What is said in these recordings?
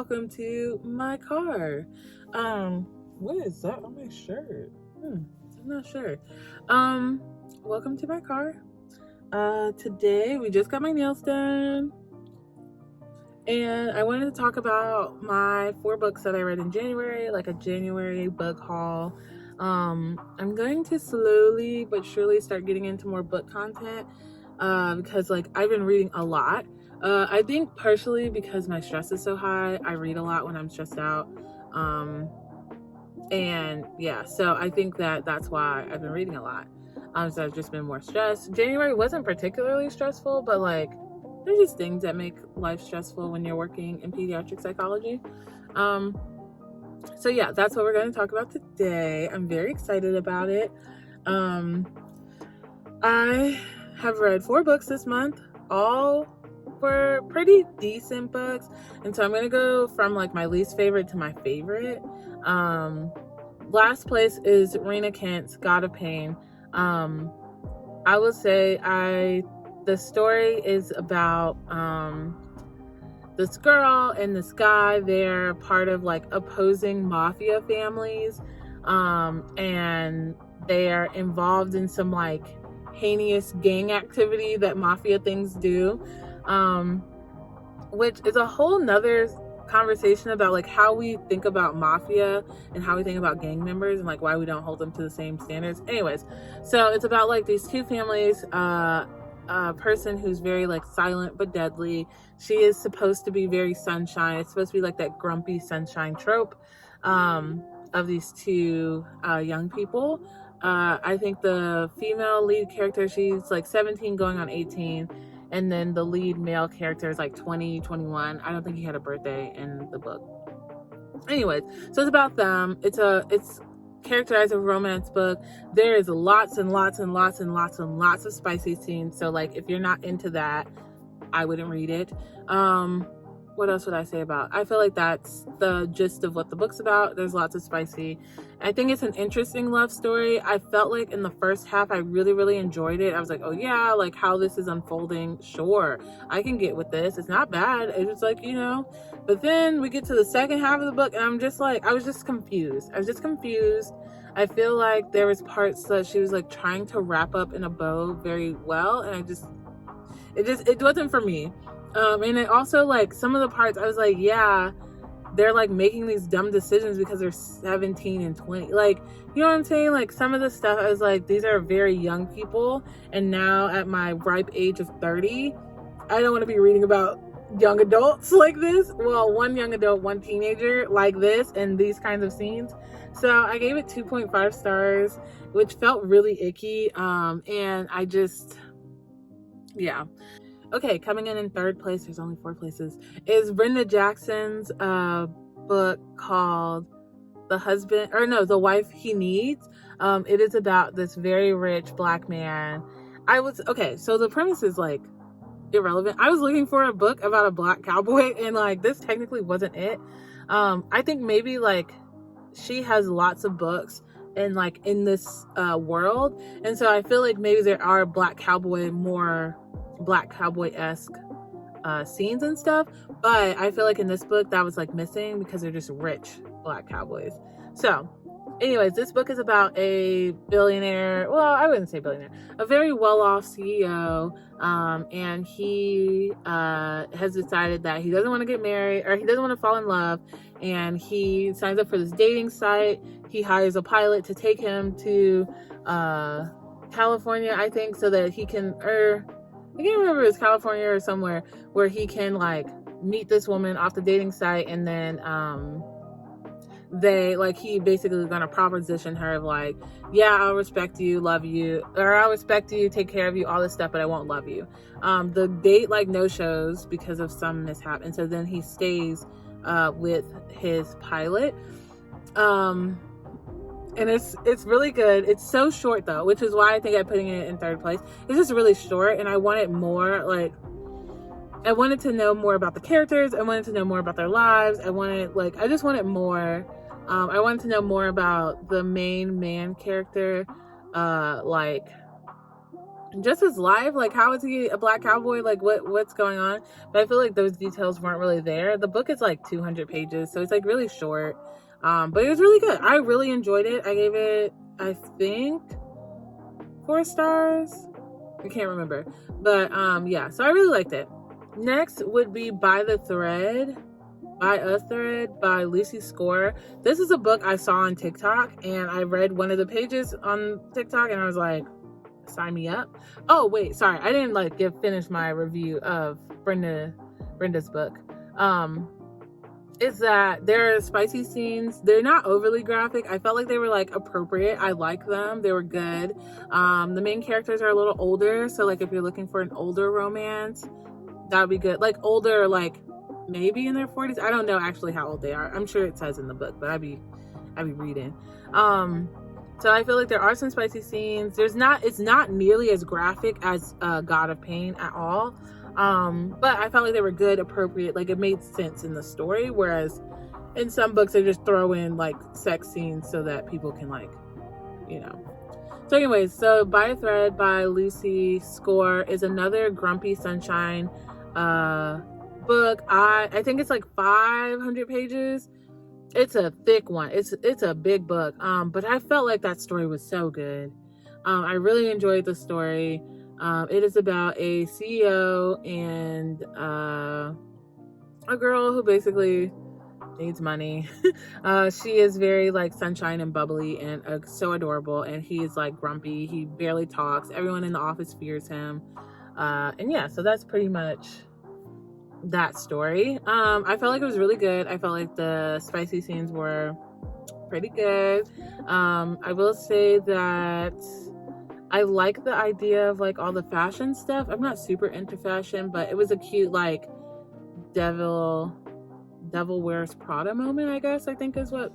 welcome to my car. What is that on my shirt? I'm not sure. Welcome to my car. Today we just got my nails done, and I wanted to talk about my 4 books that I read in January, like a January book haul. I'm going to slowly but surely start getting into more book content because like I've been reading a lot. I think partially because my stress is so high, I read a lot when I'm stressed out. And yeah, so I think that's why I've been reading a lot. So I've just been more stressed. January wasn't particularly stressful, but like there's just things that make life stressful when you're working in pediatric psychology. So yeah, that's what we're going to talk about today. I'm very excited about it. I have read 4 books this month, all were pretty decent books, and so I'm gonna go from like my least favorite to my favorite. Last place is Renae Kent's God of Pain. I would say the story is about this girl and this guy. They're part of like opposing mafia families, and they are involved in some like heinous gang activity that mafia things do, which is a whole nother conversation about like how we think about mafia and how we think about gang members and like why we don't hold them to the same standards. Anyways, so it's about like these 2 families. A person who's very like silent but deadly. She is supposed to be very sunshine. It's supposed to be like that grumpy sunshine trope of these 2 young people. I think the female lead character, she's like 17 going on 18, and then the lead male character is like 20, 21. I don't think he had a birthday in the book. Anyways, so it's about them. It's characterized as a romance book. There is lots and lots and lots and lots and lots of spicy scenes. So like if you're not into that, I wouldn't read it. What else would I say about? I feel like that's the gist of what the book's about. There's lots of spicy. I think it's an interesting love story. I felt like in the first half, I really, really enjoyed it. I was like, oh yeah, like how this is unfolding. Sure, I can get with this. It's not bad. It's just like, but then we get to the second half of the book and I'm just like, I was just confused. I feel like there was parts that she was like trying to wrap up in a bow very well. And it wasn't for me. And it also like some of the parts I was like, yeah, they're like making these dumb decisions because they're 17 and 20. Like, you know what I'm saying? Like some of the stuff I was like, these are very young people. And now at my ripe age of 30, I don't want to be reading about young adults like this. Well, one young adult, one teenager like this and these kinds of scenes. So I gave it 2.5 stars, which felt really icky. And I just, yeah. Okay, coming in 3rd place, there's only 4 places, is Brenda Jackson's book called The Wife He Needs. It is about this very rich Black man. So the premise is like irrelevant. I was looking for a book about a Black cowboy and like this technically wasn't it. I think maybe like she has lots of books and like in this world, and so I feel like maybe there are Black cowboy-esque scenes and stuff, but I feel like in this book that was like missing because they're just rich Black cowboys. So anyways, this book is about a billionaire, well, I wouldn't say billionaire, a very well-off CEO, and he has decided that he doesn't want to get married, or he doesn't want to fall in love, and he signs up for this dating site. He hires a pilot to take him to California, I think, so that he can, I can't remember if it's California or somewhere, where he can like meet this woman off the dating site, and then he basically gonna proposition her of like, yeah, I'll respect you, love you, or I'll respect you, take care of you, all this stuff, but I won't love you. The date like no shows because of some mishap, and so then he stays with his pilot. And it's really good. It's so short though, which is why I think I'm putting it in 3rd place. It's just really short, and I wanted more. Like, I wanted to know more about the characters. I wanted to know more about their lives. I just wanted more. I wanted to know more about the main man character, like just his life, like how is he a black cowboy, like what's going on. But I feel like those details weren't really there. The book is like 200 pages, so it's like really short, but it was really good. I really enjoyed it. I gave it, I think, 4 stars. I can't remember, but yeah, so I really liked it. Next would be By a Thread by Lucy Score. This is a book I saw on TikTok, and I read one of the pages on TikTok, and I was like, sign me up. Oh wait, sorry, I didn't like finish my review of Brenda's book. Is that there are spicy scenes. They're not overly graphic. I felt like they were like appropriate. I like them. They were good. The main characters are a little older, so like if you're looking for an older romance, that would be good. Like older, like maybe in their 40s. I don't know actually how old they are. I'm sure it says in the book, but I'd be reading. So I feel like there are some spicy scenes. It's not nearly as graphic as God of Pain at all. But I felt like they were good, appropriate, like it made sense in the story. Whereas in some books they just throw in like sex scenes so that people can like, you know. So anyways, so By a Thread by Lucy Score is another Grumpy Sunshine book. I think it's like 500 pages. It's a thick one. It's a big book. But I felt like that story was so good. I really enjoyed the story. It is about a CEO and a girl who basically needs money. She is very like sunshine and bubbly and so adorable, and he's like grumpy. He barely talks. Everyone in the office fears him. And yeah, so that's pretty much that story. I felt like it was really good. I felt like the spicy scenes were pretty good. I will say that I like the idea of like all the fashion stuff. I'm not super into fashion, but it was a cute like devil wears Prada moment, I guess, I think is what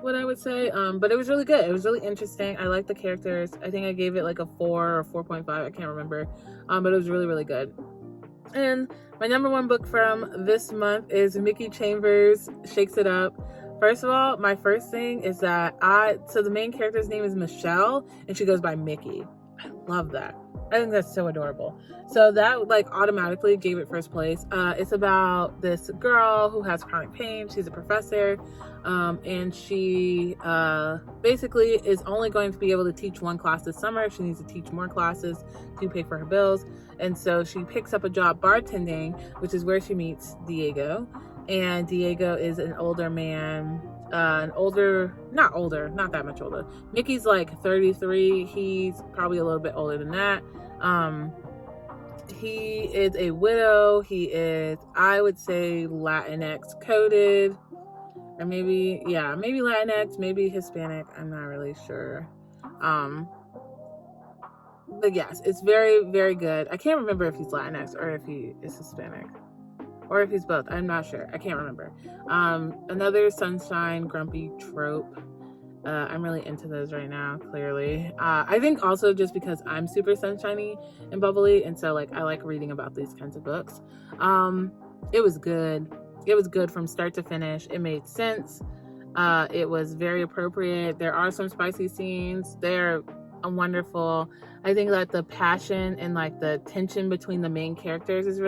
I would say. But it was really good. It was really interesting. I like the characters. I think I gave it like a 4 or 4.5. I can't remember. But it was really, really good. And my number 1 book from this month is Mickey Chambers' Shakes It Up. First of all, my first thing is that so the main character's name is Michelle, and she goes by Mickey. I love that. I think that's so adorable. So that like automatically gave it first place. It's about this girl who has chronic pain. She's a professor, and she basically is only going to be able to teach 1 class this summer. She needs to teach more classes to pay for her bills. And so she picks up a job bartending, which is where she meets Diego. And Diego is an older man, not that much older. Mickey's like 33. He's probably a little bit older than that. He is a widow. He is, I would say, Latinx coded, or maybe Latinx, maybe Hispanic. I'm not really sure. But yes, it's very, very good. I can't remember if he's Latinx or if he is Hispanic, or if he's both. I'm not sure. I can't remember. Another sunshine grumpy trope. I'm really into those right now, clearly. I think also just because I'm super sunshiny and bubbly, and so like I like reading about these kinds of books. It was good. It was good from start to finish. It made sense. It was very appropriate. There are some spicy scenes. They're wonderful. I think that the passion and like the tension between the main characters is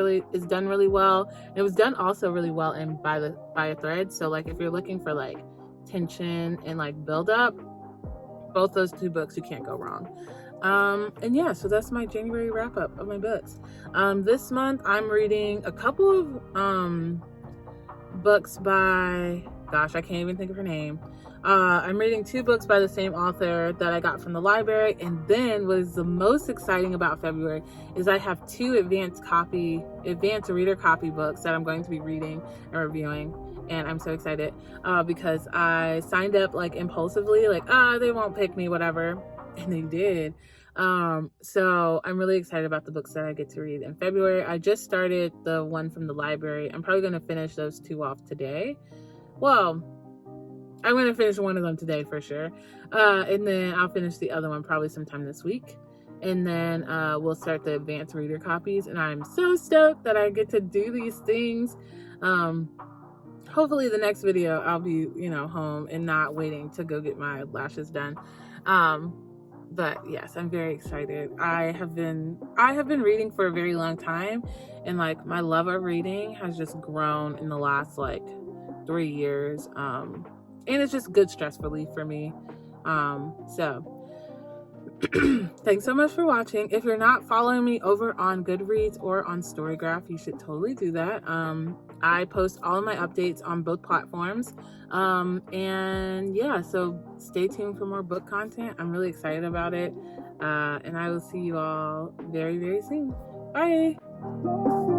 done really well. It was done also really well in By a Thread. So like if you're looking for like tension and like build up, both those 2 books, you can't go wrong. And yeah, so that's my January wrap up of my books. This month I'm reading a couple of books by, gosh, I can't even think of her name. I'm reading 2 books by the same author that I got from the library. And then what is the most exciting about February is I have 2 advanced reader copy books that I'm going to be reading and reviewing. And I'm so excited because I signed up like impulsively, like, they won't pick me, whatever. And they did. So I'm really excited about the books that I get to read in February. I just started the one from the library. I'm probably going to finish those 2 off today. Well, I'm going to finish one of them today for sure. And then I'll finish the other one probably sometime this week. And then we'll start the advanced reader copies. And I'm so stoked that I get to do these things. Hopefully the next video I'll be, home and not waiting to go get my lashes done. But yes, I'm very excited. I have been reading for a very long time, and like my love of reading has just grown in the last like 3 years. And it's just good stress relief for me. So thanks so much for watching. If you're not following me over on Goodreads or on Storygraph, you should totally do that. I post all of my updates on both platforms. And yeah, so stay tuned for more book content. I'm really excited about it. And I will see you all very, very soon. Bye.